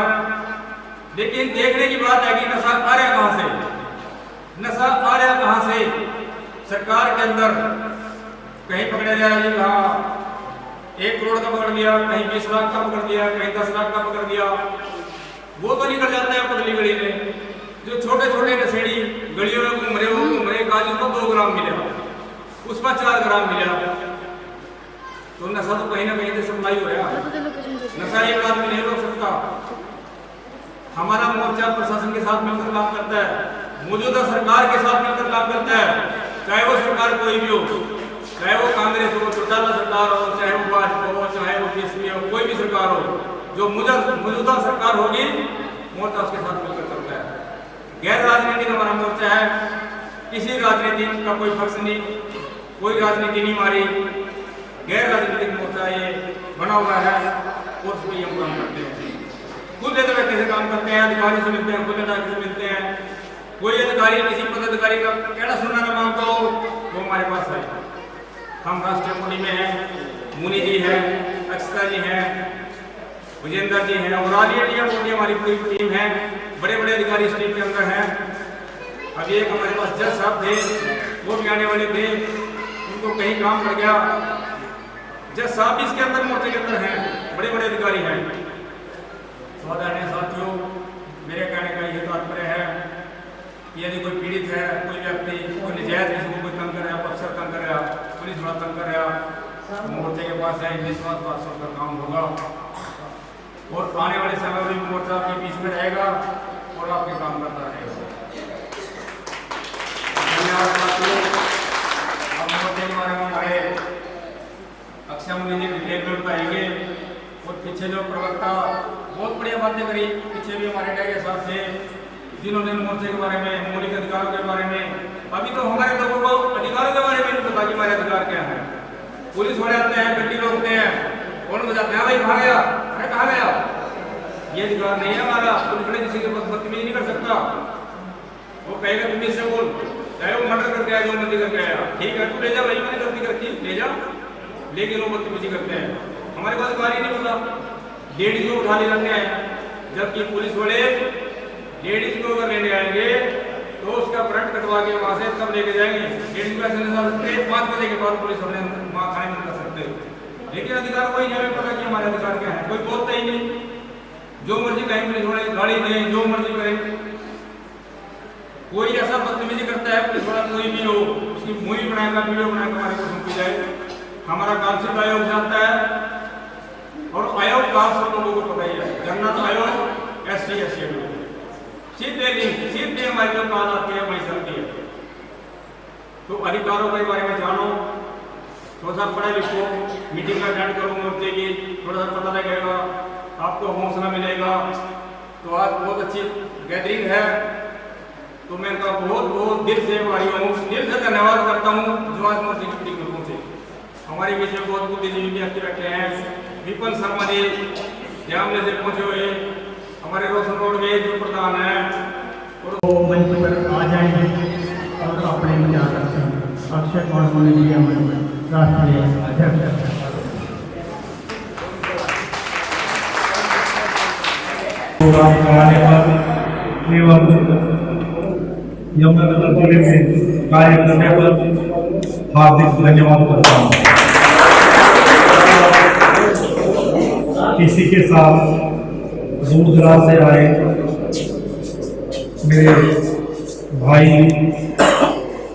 लेकिन देखने की बात है कि नशा आ रहा कहाँ से। नशा आ रहा कहाँ से? सरकार के अंदर कहीं पकड़े जाए जी, कहाँ 1 करोड़ का पकड़ लिया, कहीं 20 लाख का पकड़ लिया, कहीं 10 लाख का पकड़ दिया। वो तो निकल जाता है पतली गली में। जो छोटे छोटे नशेड़ी गलियों में घूम रहे गाजू को 2 ग्राम मिला, उस पर 4 ग्राम मिला, तो नशा तो कहीं ना कहीं से सप्लाई हो रहा। नशा एक आदमी नहीं रोक सकता। हमारा मोर्चा प्रशासन के साथ मिलकर काम करता है, मौजूदा सरकार के साथ मिलकर काम करता है, चाहे वो सरकार कोई भी हो, चाहे वो कांग्रेस हो, चौटाला सरकार हो, चाहे वो भाजपा हो, चाहे वो बीएसपी हो, कोई भी सरकार हो, जो मौजूदा सरकार होगी मोर्चा उसके साथ मिलकर चलता है। गैर राजनीतिक हमारा मोर्चा है, किसी राजनीति का कोई पक्ष नहीं, कोई राजनीति नहीं मारी, गैर राजनीतिक मोर्चा ये बना हुआ है और उसमें हम काम करते हैं। खुले तरीके से काम करते हैं, अधिकारी से मिलते हैं, खुले तरीके से मिलते हैं। कोई अधिकारी किसी पदाधिकारी का कहना सुनना ना मांगता हो वो हमारे पास है। हम राष्ट्रीय मोर्चा में हैं, मुनि जी हैं, अक्षता जी हैं, विजेंद्र जी हैं और आलिया मोदी हमारी पूरी टीम है। बड़े बड़े अधिकारी इस टीम के अंदर हैं। अभी एक हमारे पास जज साहब थे, वो भी आने वाले थे, उनको कहीं काम पड़ गया। जज साहब भी इसके अंदर मोर्चे के अंदर हैं, बड़े बड़े अधिकारी हैं। आदरणीय साथियों, मेरे कहने का ये तात्पर्य है कि यदि कोई पीड़ित है, कोई व्यक्ति कोई नजायज किसी को कोई तंग कर रहा है, अफसर तंग कर रहा, पुलिस वाला तंग कर रहा, मोर्चे के पास है, विश्वास बात का काम होगा और आने वाले समय में मोर्चा आपके बीच में रहेगा और आपके काम करता रहेगा। धन्यवाद साथियों। अब मोर्चे के बारे में हमारे अक्षय मुनि जी डिटेल में बताएंगे और पीछे जो प्रवक्ता बहुत बढ़िया बातें करी, पीछे भी हमारे डे के साथ थे, दिनों दिन मोर्चे के बारे में, मौलिक अधिकारों के बारे में। अभी तो हमारे लोगों को अधिकारों के बारे में नहीं पता कि हमारे अधिकार क्या है। पुलिस वाले आते हैं, गड्डी रोकते हैं, कौन बजाते हैं, भाई कहाँ गया, अरे कहाँ गया, ये अधिकार नहीं है हमारा। पुलिस वाले किसी के पास बदतमीजी नहीं कर सकता। वो कहेगा तुम इससे बोल, चाहे वो मर्डर करके आया, जो मर्जी करके आया, ठीक है तू ले जा भाई, मैंने गलती करती ले जा, लेकिन वो बदतमीजी करते हैं। हमारे पास अधिकार ही नहीं होता। लेडीज को उठा ले जाते हैं, जबकि पुलिस वाले लेडीज को अगर लेने आएंगे तो उसका फ्रंट कटवा के वहां से तब लेके जाएंगे। लेडीज को ऐसे नहीं जा सकते, 5 बजे के बाद पुलिस वाले वहां खाने नहीं कर सकते। लेकिन अधिकार कोई नहीं, हमें पता कि हमारे अधिकार क्या है, कोई बोलता ही नहीं। जो मर्जी कहीं पुलिस वाले गाड़ी दें, जो मर्जी करें। कोई ऐसा बदतमीजी करता है पुलिस वाला, कोई भी हो, उसकी मूवी बनाएगा, वीडियो बनाएगा, हमारे को सौंपी जाए। हमारा काम सिर्फ आयोग जाता है और आयोग का सब लोगों को पता ही है, जन्नत आयोग SC सीधे लिंक, सीधे हमारी जो बात आती है वही चलती है। तो अधिकारों के बारे में जानो, थोड़ा सा पढ़े लिखो, मीटिंग अटेंड करो मोर्चे की, थोड़ा सा पता लगेगा, आपको हौसला मिलेगा। तो आज बहुत अच्छी गैदरिंग है, तो मैं इनका बहुत बहुत दिल से भाइयों दिल से धन्यवाद करता हूँ जो आज मोर्चे की मीटिंग में पहुँचे। हमारे बीच में बहुत बुद्धिजीवी व्यक्ति बैठे हैं, विपिन शर्मा जी जामले से पहुँचे हुए, हमारे रोशन रोडवेज जो प्रधान है, और वो मंच पर आ जाएंगे और अपने विचार रखेंगे। अक्षय कुमार मुनि जी हमारे राष्ट्रीय अध्यक्ष। एवं यमुनानगर जिले में कार्य करने पर हार्दिक धन्यवाद करता हूँ। इसी के साथ दूर दराज से आए मेरे भाई,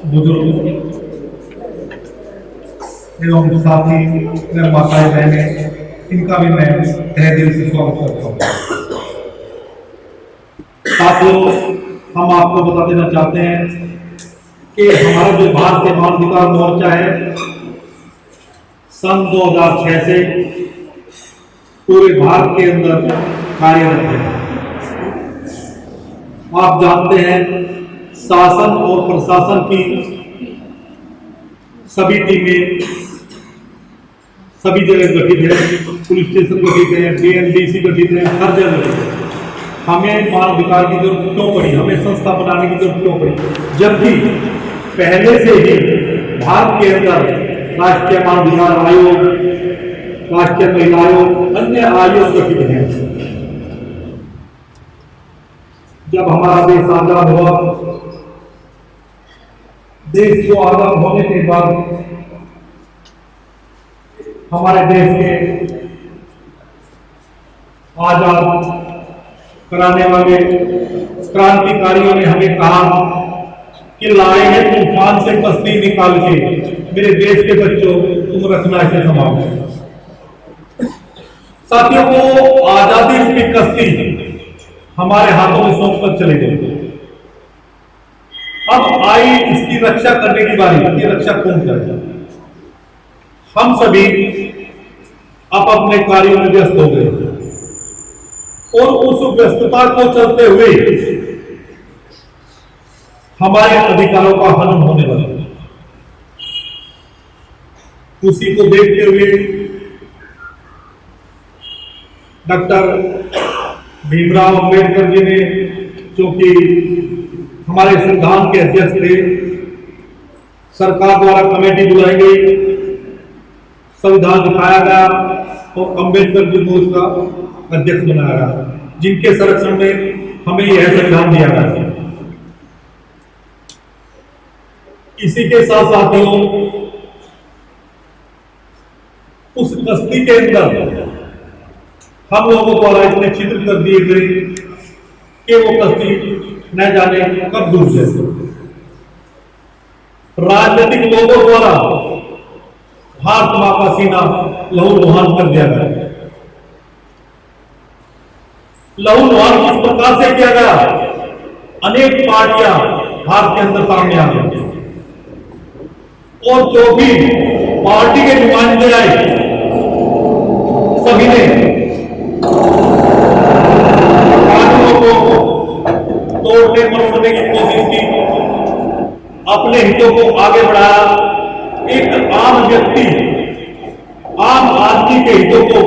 बुजुर्ग एवं साथी, मेरे माताएं बहनें, इनका भी मैं तहे दिल से स्वागत करता हूँ। साथियों, हम आपको बता देना चाहते हैं कि हमारा जो भारतीय मानवाधिकार मोर्चा है सन 2006 से पूरे भारत के अंदर कार्यरत है। आप जानते हैं शासन और प्रशासन की सभी टीमें सभी जगह गठित है, पुलिस स्टेशन गठित है, BNDC गठित है, हर जगह। हमें मानवाधिकार की जरूरत क्यों पड़ी, हमें संस्था बनाने की जरूरत क्यों पड़ी, जबकि पहले से ही भारत के अंदर राष्ट्रीय मानवाधिकार आयोग, राष्ट्रीय महिला आयोग, अन्य आयोग गठित हैं। जब हमारा देश आजाद हुआ देश को आजाद होने के बाद हमारे देश के आजाद कराने वाले क्रांतिकारियों ने हमें कहा कि लाएंगे तूफान से कश्ती निकाल के, मेरे देश के बच्चों तुम रचना से संभालो। साथियों को आजादी रूपी कश्ती हमारे हाथों में सौंप कर चले गए। अब आई इसकी रक्षा करने की बारी, ये रक्षा कौन करेगा? हम सभी अब अपने कार्यों में व्यस्त हो गए और उस व्यस्तता को चलते हुए हमारे अधिकारों का हनन होने वाला है। उसी को देखते हुए डॉक्टर भीमराव अंबेडकर जी ने, जो कि हमारे संविधान के अध्यक्ष थे, सरकार द्वारा कमेटी बुलाई गई, संविधान दिखाया गया और अंबेडकर जी को उसका अध्यक्ष बनाया गया, जिनके संरक्षण में हमें यह संविधान दिया गया। इसी के साथ साथियों, उस कश्ती के अंदर हम लोगों द्वारा इतने छिद्र कर दिए गए कि वो कश्ती न जाने कब डूब जाए। राजनीतिक लोगों द्वारा भारत मां का सीना लहूलुहान कर दिया गया। लहूलुहान किस प्रकार से किया गया? अनेक पार्टियां भारत के अंदर सामने आ गई और जो भी पार्टी के नुमाइंदे आए सभी ने कानूनों को तोड़ने मरोड़ने की कोशिश की, अपने हितों को आगे बढ़ाया। एक आम व्यक्ति, आम आदमी के हितों को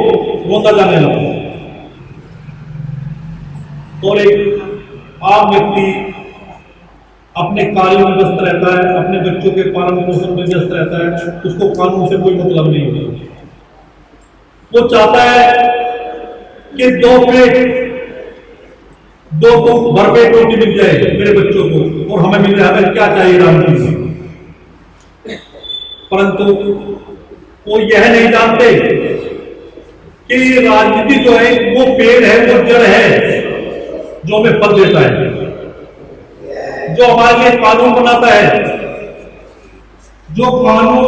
रोका जाने लगा और एक आम व्यक्ति अपने कार्यों में व्यस्त रहता है, अपने बच्चों के पालन पोषण में व्यस्त रहता है, उसको कानून से कोई मतलब नहीं होता। वो चाहता है कि दो भरपेट रोटी मिल जाए मेरे बच्चों को और हमें मिल रहा है, क्या चाहिए राजनीति से। परंतु वो यह नहीं जानते कि राजनीति जो है वो पेड़ है, वो जड़ है जो हमें फल देता है, जो हमारे लिए कानून बनाता है, जो कानून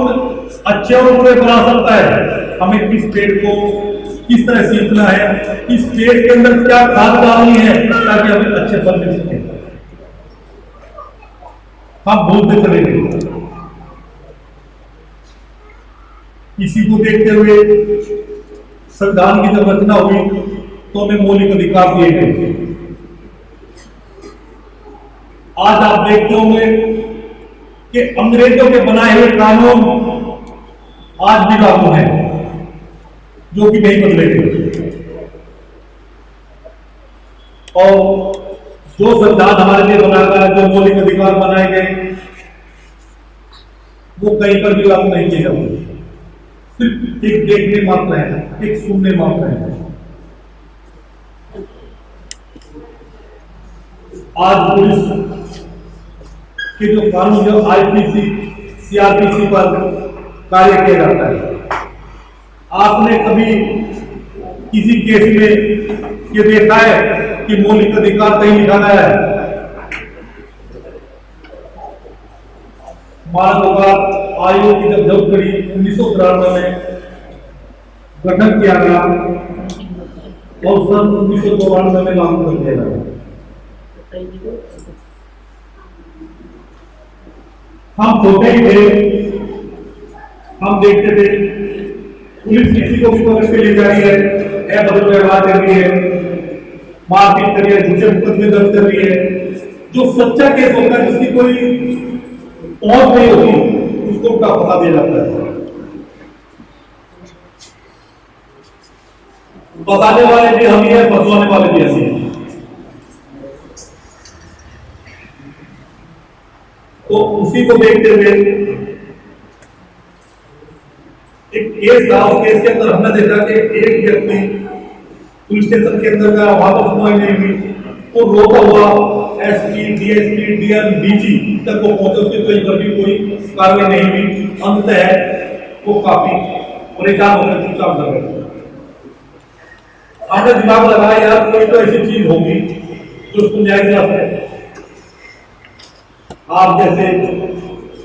अच्छे और बुरे बना सकता है। हमें किस पेड़ को किस तरह सींचना है, इस पेड़ के अंदर क्या खाद डालनी है ताकि हमें अच्छे फल मिल सके, हम भूलते चले गए। इसी को देखते हुए संविधान की जब रचना हुई तो हमें मौलिक अधिकार दिए गए। आज आप देखते होंगे कि अंग्रेजों के बनाए हुए कानून आज भी लागू हैं, जो कि नहीं बदलेंगे। और जो संविधान हमारे लिए बनाया गया, जो मौलिक अधिकार बनाए गए, वो कहीं पर भी लागू नहीं किए जाते, सिर्फ एक देखने मात्र है, एक सुनने मात्र है। आज पुलिस के जो कानून, जो आईपीसी सीआरपीसी पर कार्य किया जाता है, आपने कभी किसी केस में ये देखा है कि मौलिक अधिकार कहीं लिखा गया है? मानव अधिकार आयोग की जब जरूरत पड़ी 1993 में गठन किया गया और सन 1994 में लागू कर दिया गया। हम छोटे ही थे, हम देखते थे पुलिस किसी को भी पकड़ के ले जा रही है, बदल व्यवहार कर रही है, मारपीट कर रही है, झूठे मुकदमे दर्ज कर रही है। जो सच्चा केस होता है, जिसकी कोई पहुंच नहीं होती, उसको क्या फंसा दिया जाता है। फंसाने वाले भी हम ही है, फंसवाने वाले भी हम ही है। तो उसी को देखते हुए एक केस था, उस केस के अंदर हमने देखा कि एक व्यक्ति पुलिस स्टेशन के अंदर गया, वहां पर सुनवाई नहीं हुई, वो रोता हुआ एसपी, डीएसपी, डीएम, डीजी तक वो पहुंचे, उसके कोई कभी कोई कार्रवाई नहीं हुई। अंततः वो काफी परेशान होकर चुपचाप कर रहे थे। हमने दिमाग लगाया यार कोई तो ऐसी चीज होगी जो उसको न्याय दिला सके। आप जैसे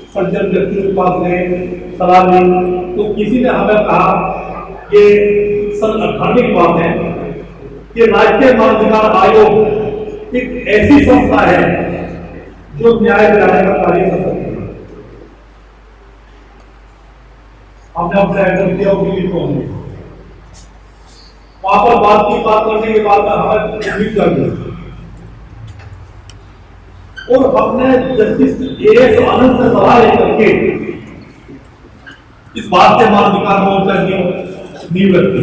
सज्जन व्यक्ति के पास गए, सलाह ली, तो किसी ने हमें कहा कि सन 98 की बात है कि राष्ट्रीय मानवाधिकार आयोग एक ऐसी संस्था है जो न्याय दिलाने का कार्य कर सकती है। हमने अपने एड्रेस दिया दिल्ली को, वहां पर बात करने के बाद हमें उम्मीद कर दी और हमने जस्टिस एएस आनंद से सलाह लेकर के इस भारतीय मानवाधिकार मोर्चा की नींव रखी।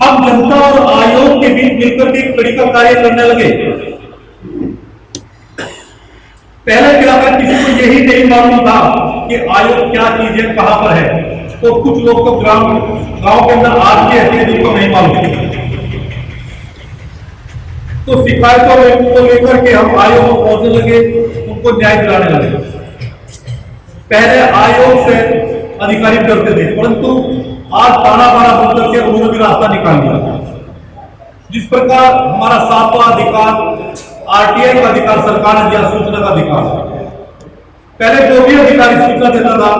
हम जनता और आयोग के बीच मिलकर के एक कड़ी का कार्य करने लगे। पहले क्या था, किसी को यही नहीं मालूम था कि आयोग क्या चीज है, कहां पर है। तो कुछ लोग तो गांव के अंदर आज के ऐसे जिनको नहीं मालूम, तो शिकायतों को लेकर के हम आयोग को पहुंचने लगे, उनको न्याय दिलाने लगे। पहले आयोग से अधिकारी करते थे, परंतु आज ताना बाना बन करके उन्होंने भी रास्ता निकाल दिया। जिस प्रकार हमारा 7वां अधिकार आरटीआई का अधिकार सरकार ने दिया, सूचना का अधिकार। पहले जो भी अधिकारी सूचना देता था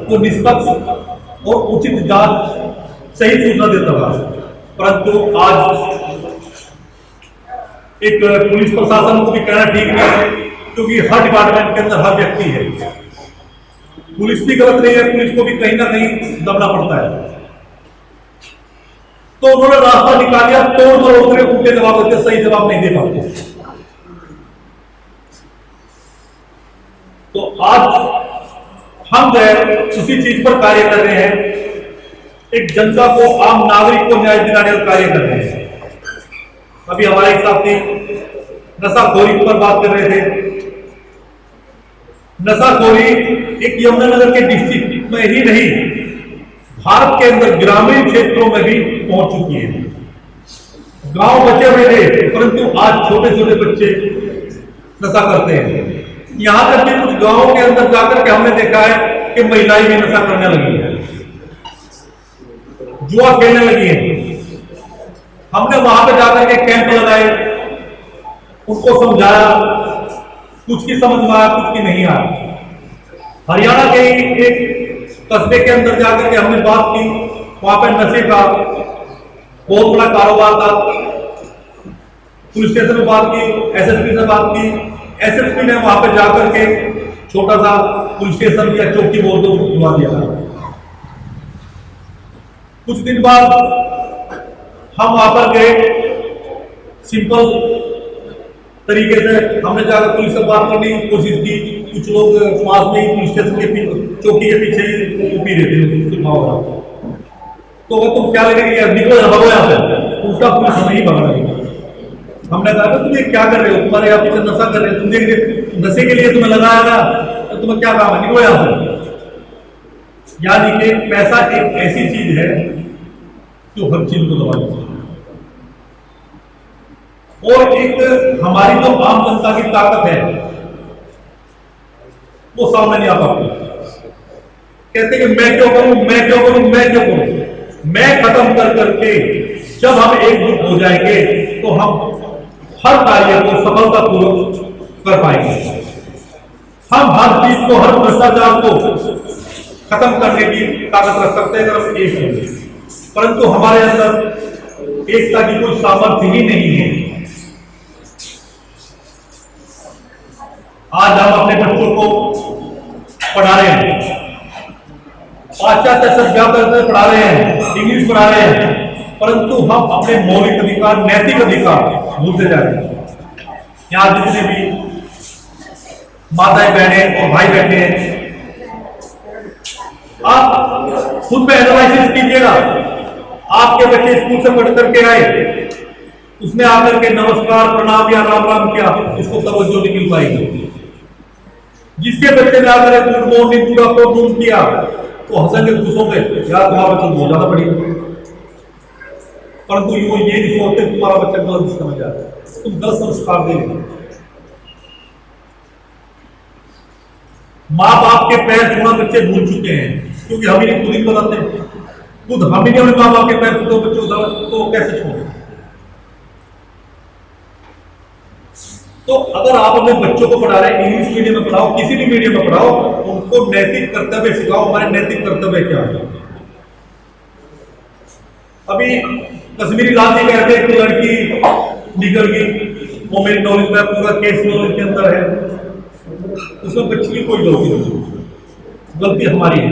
वो निष्पक्ष और उचित जांच सही सूचना देता था, परंतु आज एक पुलिस प्रशासन को भी कहना ठीक है, क्योंकि हर डिपार्टमेंट के अंदर हर व्यक्ति है। पुलिस भी गलत नहीं है, पुलिस को भी कहीं ना कहीं दबना पड़ता है। तो उन्होंने रास्ता निकाल दिया, तोड़ मरोड़ कर उनके जवाब देते, सही जवाब नहीं दे पाते। तो आज हम जो है उसी चीज पर कार्य कर रहे हैं, एक जनता को, आम नागरिक को न्याय दिलाने का कार्य कर रहे हैं। अभी हमारे एक साथी नशाखोरी पर बात कर रहे थे। नशाखोरी एक यमुनानगर के डिस्ट्रिक्ट में ही नहीं, भारत के अंदर ग्रामीण क्षेत्रों में भी पहुंच चुकी है। गांव बचे हुए थे, परंतु आज छोटे छोटे बच्चे नशा करते हैं। यहां तक कि कुछ गांवों के अंदर जाकर के हमने देखा है कि महिलाएं भी नशा करने लगी है, जुआ खेलने लगी है। हमने वहां पे जाकर के कैंप लगाए, उनको समझाया, कुछ की समझ में आया, कुछ की नहीं आया। हरियाणा के एक कस्बे के अंदर जाकर के हमने बात की, वहां पे नशे का बहुत बड़ा कारोबार था। पुलिस स्टेशन में बात की, एसएसपी से बात की, एसएसपी ने वहां पे जाकर के छोटा सा पुलिस स्टेशन या चौकी बोल दो खुलवा दिया। कुछ दिन बाद हम वहां पर गए, सिंपल तरीके से हमने जाकर पुलिस से बात करने की कोशिश की। कुछ लोग पास में ही पुलिस स्टेशन के चौकी के पीछे ही पी रहे थे। तो वो तुम क्या लगे, निकलो भगो यहाँ से, उसका पुलिस नहीं भगा रही। हमने कहा तुम ये क्या कर रहे हो, तुम्हारे यहाँ पीछे नशा कर रहे हो, तुम देख रहे नशे के लिए तुम्हें लगाया ना, तो तुम्हें क्या काम है, निकलो यहाँ से। यानी कि पैसा एक ऐसी चीज है जो हर चीज को दबा देती है, और एक हमारी जो आम जनता की ताकत है वो सामने नहीं आ पाती। कहते कि मैं क्यों करूं, मैं क्यों करूं, मैं क्यों करूं। मैं खत्म कर करके जब हम एकजुट हो जाएंगे तो हम हर कार्य को सफलतापूर्वक कर पाएंगे। हम हर चीज को, हर भ्रष्टाचार को खत्म करने की ताकत रख सकते हैं अगर हम एक होंगे, परंतु हमारे अंदर एकता की कोई सामर्थ्य ही नहीं है। आज हम अपने बच्चों को पढ़ा रहे हैं, पाश्चात्य सभ्यता से पढ़ा रहे हैं, इंग्लिश पढ़ा रहे हैं, परंतु हम अपने मौलिक अधिकार, नैतिक अधिकार भूलते जा रहे हैं। यहाँ जितने भी माताएं बहनें और भाई बैठे हैं, आप खुद में एनालिसिस कीजिएगा। आपके बच्चे स्कूल से पढ़ करके आए, उसने आकर के नमस्कार, प्रणाम या राम राम किया, इसको तवज्जो नहीं मिल पाएगी। जिसके बच्चे ने आकर गुड मॉर्निंग, गुड आफ्टरनून किया, तो हंसेंगे, खुश होंगे, यार तुम्हारा बच्चा बहुत ज्यादा पढ़ी। परंतु ये नहीं सोचते तुम्हारा बच्चा गलत समझ आ रहा है। तुम गलत संस्कार दे रहे हो। माँ बाप के पैर छूना बच्चे भूल चुके हैं, क्योंकि हम ही खुद ही बताते हैं, खुद हम ही नहीं माँ बाप के पैर छूते बच्चों तो कैसे छोड़े। तो अगर आप अपने बच्चों को पढ़ा रहे हैं, इंग्लिश मीडियम में पढ़ाओ, किसी भी मीडियम में पढ़ाओ, उनको नैतिक कर्तव्य सिखाओ। हमारे नैतिक कर्तव्य क्या है? अभी कश्मीरी लाल जी कहते हैं कि लड़की निकल गई, वो मेरी नॉलेज में पूरा केस नॉलेज के अंदर है, उसमें बच्ची की कोई गलती नहीं, गलती हमारी है,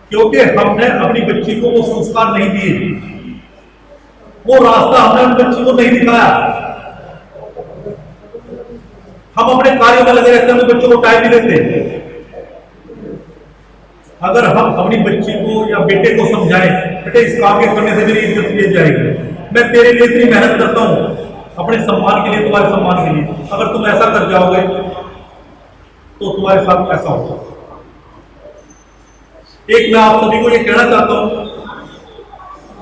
क्योंकि हमने अपनी बच्ची को वो संस्कार नहीं दिए, वो रास्ता हमने अपनी बच्ची को नहीं दिखाया। हम अपने कार्यों में लगे रहते हैं, बच्चों को टाइम नहीं देते। अगर हम अपनी बच्ची को या बेटे को समझाएं, बेटे इस काम के करने से मेरी इज्जत ले जाएगी, मैं तेरे लिए इतनी मेहनत करता हूं अपने सम्मान के लिए, तुम्हारे सम्मान के लिए, अगर तुम ऐसा कर जाओगे तो तुम्हारे साथ ऐसा होगा। एक मैं आप सभी को ये कहना चाहता हूं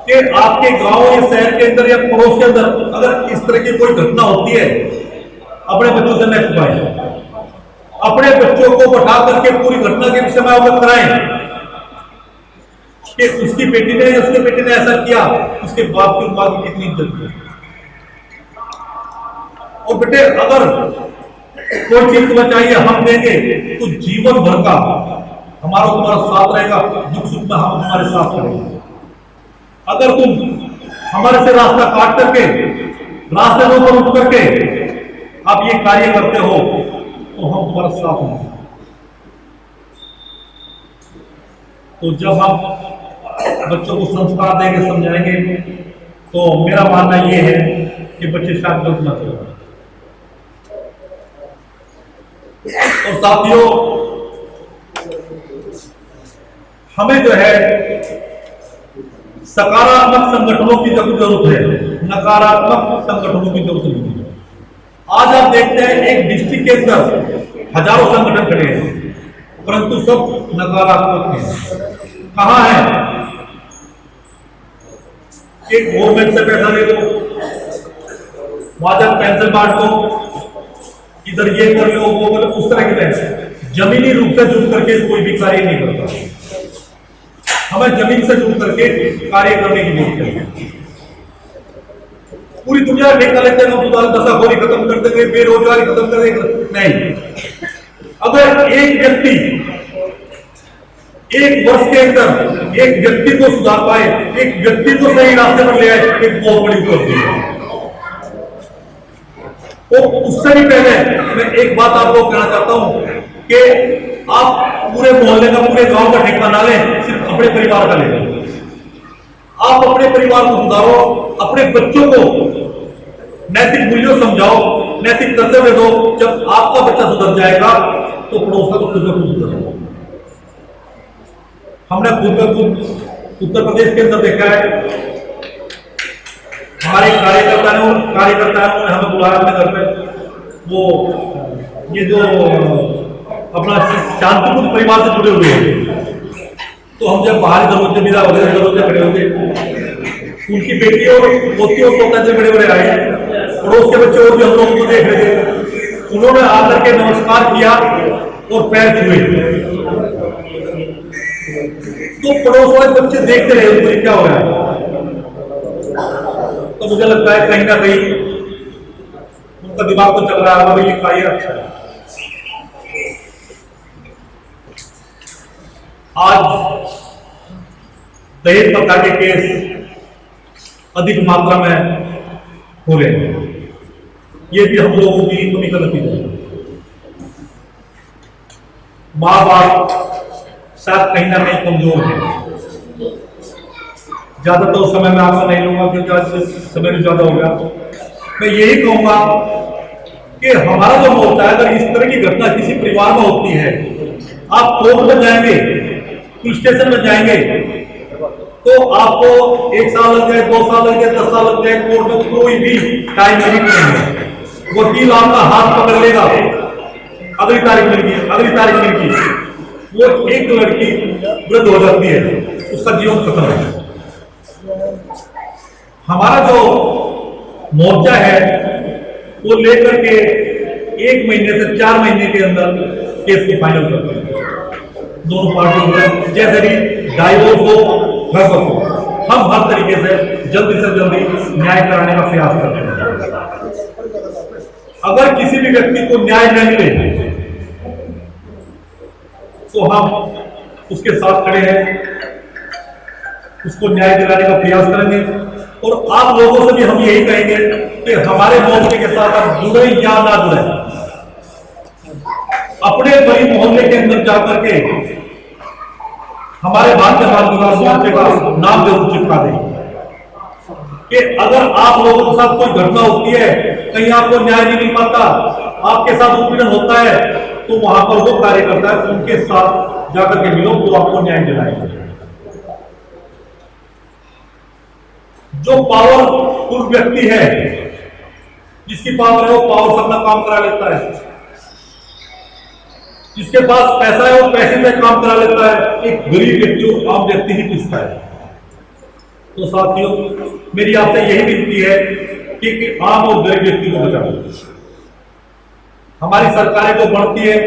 कि आपके गांव या शहर के अंदर या पड़ोस के अंदर अगर इस तरह की कोई घटना होती है, अपने बच्चों से न छुपाएं, अपने बच्चों को बैठा करके पूरी घटना के विषय में अवगत कराएं कि उसकी बेटी ने ऐसा किया, उसके बाप की मां की कितनी इज्जत की। और बेटे अगर कोई चीज तुम्हें चाहिए हम देंगे, तो जीवन भर का हमारा तुम्हारा साथ रहेगा, दुख सुख में हम तुम्हारे साथ रहेंगे। अगर तुम हमारे से रास्ता काट करके, रास्ते पर उठ करके आप ये कार्य करते हो, तो हम तुम्हारा साथ होंगे। तो जब हम बच्चों को संस्कार देंगे, समझाएंगे, तो मेरा मानना यह है कि बच्चे शायद गलत ना करें। और साथियों, हमें जो है सकारात्मक संगठनों की जरूरत है, नकारात्मक संगठनों की जरूरत नहीं है। आज आप देखते हैं एक डिस्ट्रिक्ट के अंदर हजारों संगठन खड़े हैं, परंतु सब नकारात्मक हैं। कहां है? एक गवर्नमेंट से पैसा ले लो, वहां जब पेंशन बांट दो, इधर ये कर लो, वो कर लो, उस तरह के पैसे जमीनी रूप से जुड़ करके कोई भी कार्य नहीं करता। हमें जमीन से जुड़ करके कार्य करने की जरूरत है। पूरी दुनिया ठेका लेते हैं, हम दशाखोरी खत्म कर देंगे, बेरोजगारी खत्म कर देंगे, नहीं। अगर एक व्यक्ति एक वर्ष के अंदर एक व्यक्ति को सुधार पाए, एक व्यक्ति को सही रास्ते पर ले आए, एक बहुत बड़ी उपलब्धि है। तो उससे भी पहले मैं एक बात आपको कहना चाहता हूं कि आप पूरे मोहल्ले का, पूरे गांव का ठेका ना लें, सिर्फ अपने परिवार का लें। आप अपने परिवार को सुधारो, अपने बच्चों को नैतिक मूल्यों समझाओ, नैतिक कर्तव्य दो। जब आपका बच्चा सुधर जाएगा तो पड़ोस का तो खुद ब खुद सुधरेगा। हमने खुद ब खुद उत्तर प्रदेश के अंदर देखा है, हमारे कार्यकर्ता ने उन्होंने हमें बुलाया अपने घर पे। वो ये जो अपना शांतिपूर्ण परिवार से जुड़े हुए हैं, तो हम जब बाहर दरवाजे विदा होते दरवाजे खड़े होते, उनकी बेटी और पोती और पोता से बड़े बड़े आए, पड़ोस के बच्चे और भी हम लोगों को देख रहे थे। उन्होंने आकर के नमस्कार किया और पैर छुए, तो पड़ोस वाले बच्चे देखते रहे उनको क्या हो रहा है। तो मुझे लगता है कहीं ना कहीं उनका दिमाग तो चल रहा है, भाई ये कार्य अच्छा है। आज दहेज प्रथा के केस अधिक मात्रा में हो रहे हैं, ये भी हम लोगों की कमी का नतीजा है। माँ बाप शायद कहीं ना कहीं कमजोर है। ज्यादातर समय में आपका नहीं लूंगा क्योंकि आज समय भी ज्यादा हो गया। मैं यही कहूंगा कि हमारा जो होता है, अगर इस तरह की घटना किसी परिवार में होती है, आप कोर्ट में जाएंगे, पुलिस स्टेशन में जाएंगे, तो आपको 1 साल लग जाए, 2 साल लग जाए, 10 साल लग जाए, कोर्ट में कोई भी टाइम लिमिट नहीं है। वकील आपका हाथ पकड़ लेगा, अगली तारीख मिल गई, अगली तारीख मिल गई, वो एक लड़की वृद्ध हो जाती है, उसका जीवन खत्म है। हमारा जो मोर्चा है वो लेकर के 1 महीने से 4 महीने के अंदर केस को फाइनल करते हैं दोनों पार्टियों में। जैसे भी डाइवोर्स हो, घर हो, हम हर तरीके से जल्दी से जल्दी न्याय कराने का प्रयास करते हैं। अगर किसी भी व्यक्ति को न्याय न मिले तो हम उसके साथ खड़े हैं, उसको न्याय दिलाने का प्रयास करेंगे। और आप लोगों से भी हम यही कहेंगे कि हमारे मोर्चे के साथ आप जुड़े या ना जुड़े, अपने गली मोहल्ले के अंदर जाकर के हमारे भारतीय बाल विकास मोर्चे का नाम जरूर चिपका दें कि अगर आप लोगों के साथ कोई घटना होती है, कहीं आपको न्याय नहीं मिल पाता, आपके साथ उत्पीड़न होता है, तो वहां पर वो कार्य करता है, उनके साथ जाकर के मिलो तो आपको न्याय दिलाएंगे। जो पावरफुल व्यक्ति है, जिसकी पावर है, वो पावर से अपना काम करा लेता है। जिसके पास पैसा है वो पैसे से काम करा लेता है। एक गरीब व्यक्ति, आम व्यक्ति ही पिसता है। तो साथियों, मेरी आपसे यही विनती है कि आम और गरीब व्यक्ति को बचाओ। हमारी सरकारें तो बढ़ती है,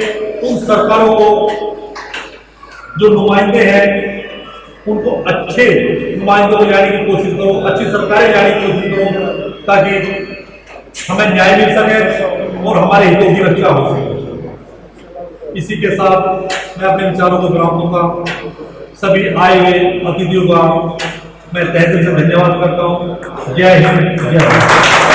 उन सरकारों को जो नुमाइंदे हैं उनको अच्छे नुमाइंदों को लाने की कोशिश करो, अच्छी सरकारें लाने की कोशिश करो, ताकि हमें न्याय मिल सके और हमारे हितों की रक्षा हो सके। इसी के साथ मैं अपने विचारों को विराम दूंगा। सभी आए हुए अतिथियों का मैं तहे दिल से धन्यवाद करता हूँ। जय हिंद, जय भारत।